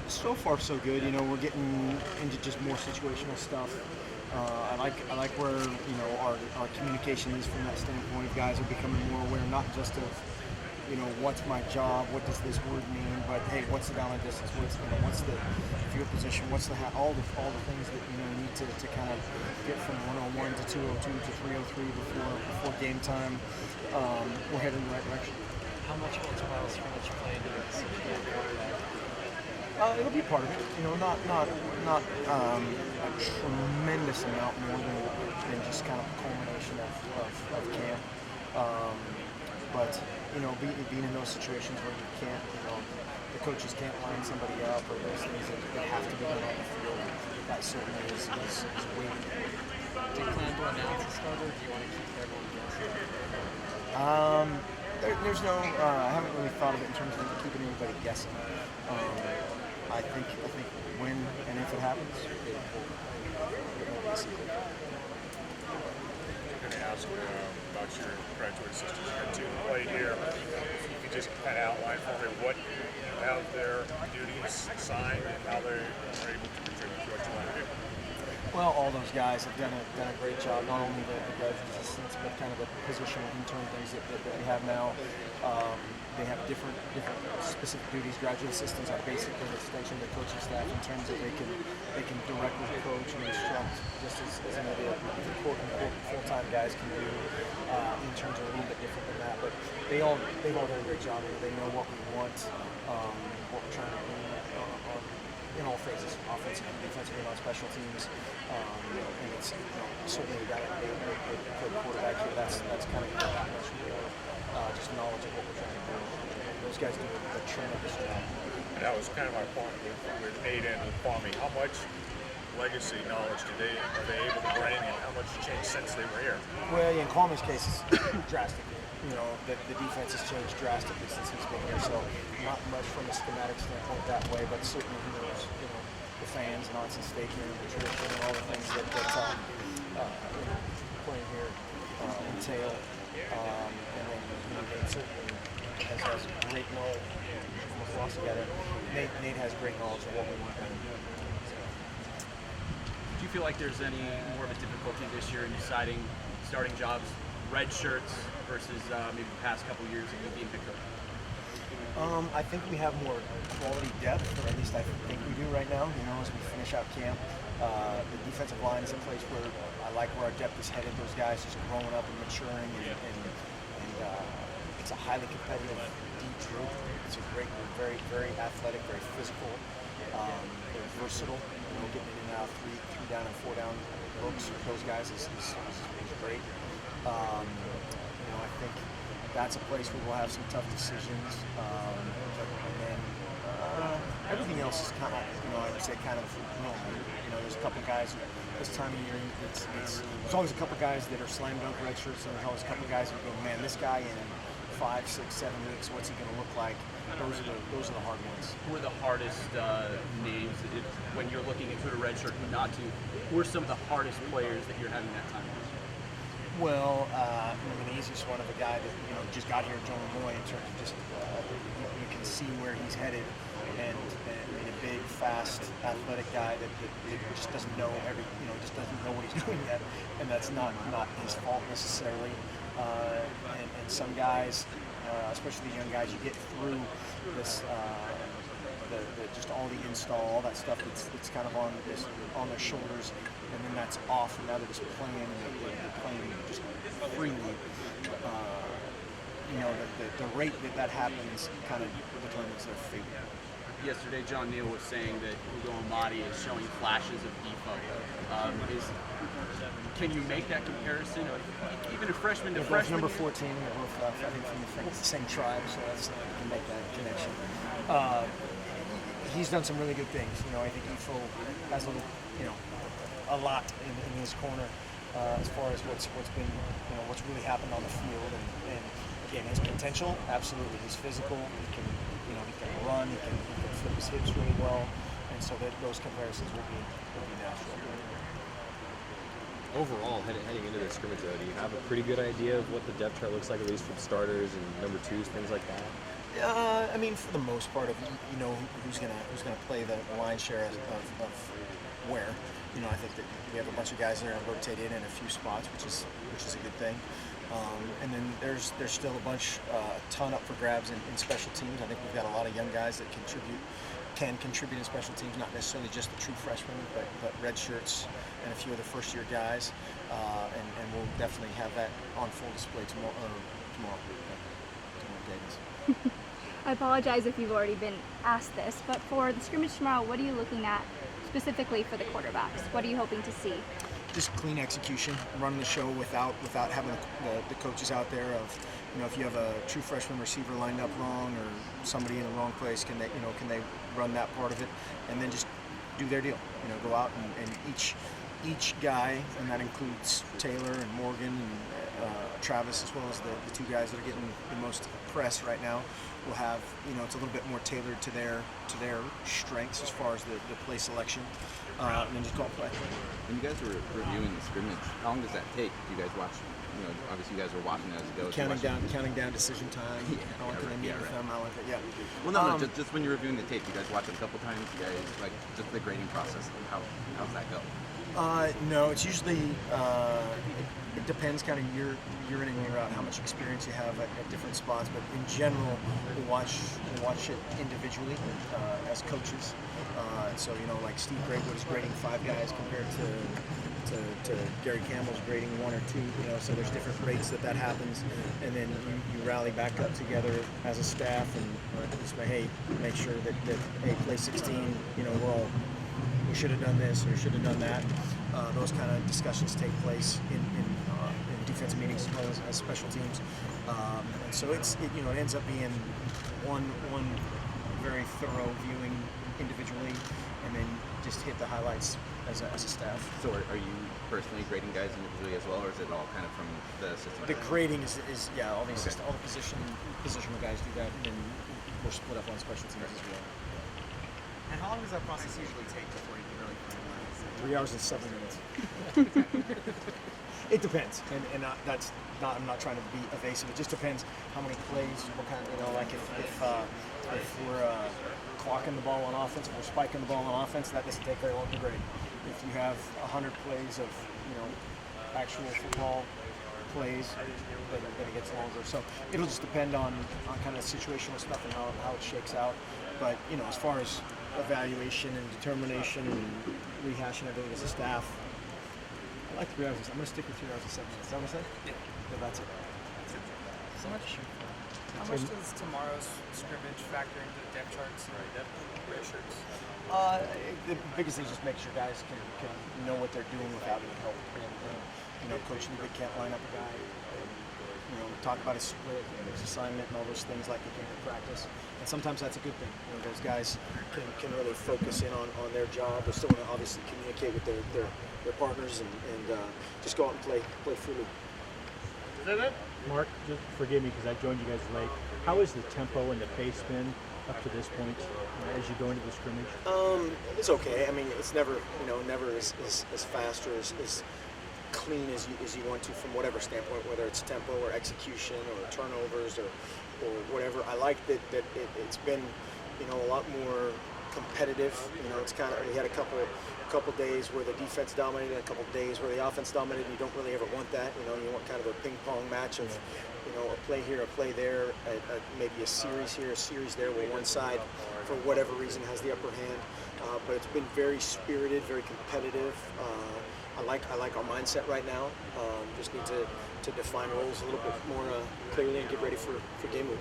So far so good. You know, we're getting into just more situational stuff. I like where our communication is from that standpoint. Guys are becoming more aware, not just of what's my job, what does this word mean, but hey, what's the down and distance, what's the field position, what's the all the things that you need to kind of get from 101 to 202 to 303 before game time. We're heading in the right direction. How much will tomorrow's scrimmage play into this? It'll be part of it. Not a tremendous amount more than just kind of a culmination of camp. But being in those situations where you can't, the coaches can't line somebody up or those things that have to be done on the field, that certainly is weighty. Do you plan to announce a starter, or do you want to keep everyone guessing? There's no. I haven't really thought of it in terms of keeping anybody guessing. I think when and if it happens, it will be secret. I'm going to ask about your graduate sisters. You got two played here. If you could just kind of outline for me what how their duties assigned and how they are able to contribute to what you want to do. Well, all those guys have done a great job. Not only the graduate assistants, but kind of the positional intern things that we have now. They have different specific duties. Graduate assistants are basically an extension of the coaching staff in terms of they can directly coach and instruct, just as maybe the full-time guys can do. Interns are a little bit different than that, but they've all done a great job. They know what we want, what we're trying to do in all phases, offensive and defensive and on special teams. And it's certainly we got a good quarterback here. That's kind of that much more just knowledge of what we're trying to do. Those guys do a tremendous job. And that was kind of my point with Nate and Kwame. How much legacy knowledge are they able to bring, and how much changed since they were here? Well, in Kwame's case, it's drastic. The defense has changed drastically since he's been here. So not much from a schematic standpoint that way, but certainly he knows, the fans and Onsen Stadium and the tradition and all the things that playing here entail. And then Nate certainly has great knowledge. Almost lost together. Nate has great knowledge of what we want to do. Do you feel like there's any more of a difficulty this year in deciding starting jobs, red shirts versus maybe the past couple years of you being picked up? I think we have more quality depth, or at least I think we do right now. As we finish out camp, the defensive line is a place where I like where our depth is headed. Those guys just growing up and maturing, and it's a highly competitive deep group. It's a great group, very very athletic, very physical, very versatile. Getting in and out of three down and four down looks with those guys is great. I think that's a place where we'll have some tough decisions. And then everything else is kind of, I would say kind of normal. There's a couple guys this time of year. There's always a couple guys that are slam dunk red shirts, and there's always a couple guys that go, man, this guy in 5, 6, 7 weeks, what's he going to look like? Those are the hard ones. Who are the hardest names when you're looking into a red shirt, who not to? Who are some of the hardest players that you're having that time with? Well, the easiest one of a guy that just got here, Joe Moy, in terms of just you can see where he's headed, and a big, fast, athletic guy that just doesn't know just doesn't know what he's doing yet, and that's not his fault necessarily. And some guys, especially the young guys, you get through this. Just all the install, all that stuff that's kind of on their shoulders, and then that's off, and now they're just playing, and they're playing just freely. The rate that happens kind of determines their fate. Yesterday, John Neal was saying that Ugo Amadi is showing flashes of defo. Can you make that comparison? Even a freshman to freshman? Number 14, they're both, I think, from the same tribe, so that's you can make that connection. He's done some really good things. I think Ifo has a lot in his corner as far as what's been, what's really happened on the field, and again, his potential, absolutely. He's physical. He can run. He can flip his hips really well, and so those comparisons will be natural. Overall, heading into this scrimmage, though, do you have a pretty good idea of what the depth chart looks like, at least from starters and number twos, things like that? I mean, for the most part, of you know who's gonna play the lion's share of where. You know, I think that we have a bunch of guys that are gonna rotate in a few spots, which is a good thing. And then there's still a ton up for grabs in special teams. I think we've got a lot of young guys that can contribute in special teams, not necessarily just the true freshmen, but red shirts and a few of the first year guys. And we'll definitely have that on full display tomorrow. Tomorrow Davis. I apologize if you've already been asked this, but for the scrimmage tomorrow, what are you looking at specifically for the quarterbacks? What are you hoping to see? Just clean execution, running the show without having the coaches out there of, you know, if you have a true freshman receiver lined up wrong or somebody in the wrong place, can they run that part of it, and then just do their deal, you know, go out and each guy, and that includes Taylor and Morgan and Travis, as well as the two guys that are getting the most press right now, will have, you know, it's a little bit more tailored to their strengths as far as the play selection, and then just go and play. When you guys were reviewing the scrimmage, how long does that take? Do you guys watch? You know, obviously you guys are watching as it goes. Counting down decision time. How long can I meet with them? How long? Yeah. Well, no, just when you're reviewing the tape, you guys watch it a couple times. You guys like just the grading process. How's that go? No, it's usually it depends kind of year in and year out how much experience you have at different spots. But in general, we watch it individually as coaches. And so, you know, like Steve Graywood is grading 5 guys compared to Gary Campbell's grading 1 or 2. You know, so there's different rates that happens, and then you rally back up together as a staff and just say, hey, make sure that hey, play 16. You know, we should have done this or should have done that. Those kind of discussions take place in defensive meetings as well as special teams. And so it ends up being one very thorough viewing individually, and then just hit the highlights as a staff. So are you personally grading guys individually as well, or is it all kind of from the system? The grading is all the all the positional guys do that, and then we're split up on special teams as well. And how long does that process usually take before you can really finalize it? 3 hours and 7 minutes. It depends, and that's not. I'm not trying to be evasive. It just depends how many plays, what kind. You know, like if we're clocking the ball on offense, if we're spiking the ball on offense, that doesn't take very long to grade. If you have 100 plays of actual football plays, then it gets longer. So it'll just depend on kind of situational stuff and how it shakes out. But as far as evaluation and determination and rehashing everything as a staff, I like 3 hours. I'm going to stick with 3 hours and 7 minutes. Is that what I said? Yeah, that's it. So much. How much does tomorrow's scrimmage factor into the depth charts or red shirts? The biggest thing is just make sure guys can know what they're doing without any help. And Coach Lubick can't line up a guy and talk about his split and his assignment and all those things like he can in practice. And sometimes that's a good thing. Those guys can really focus in on their job. They still want to obviously communicate with their partners and just go out and play freely. Mark, just forgive me because I joined you guys late. How is the tempo and the pace been up to this point as you go into the scrimmage? It's okay. I mean, it's never as fast or as clean as you want to from whatever standpoint, whether it's tempo or execution or turnovers or whatever. I like that it's been a lot more competitive. It's kind of, we had a couple days where the defense dominated and a couple days where the offense dominated. You don't really ever want that. You want kind of a ping pong match of a play here, a play there, maybe a series here, a series there, where one side for whatever reason has the upper hand. But it's been very spirited, very competitive. I like our mindset right now. Just need to define roles a little bit more clearly and get ready for game week.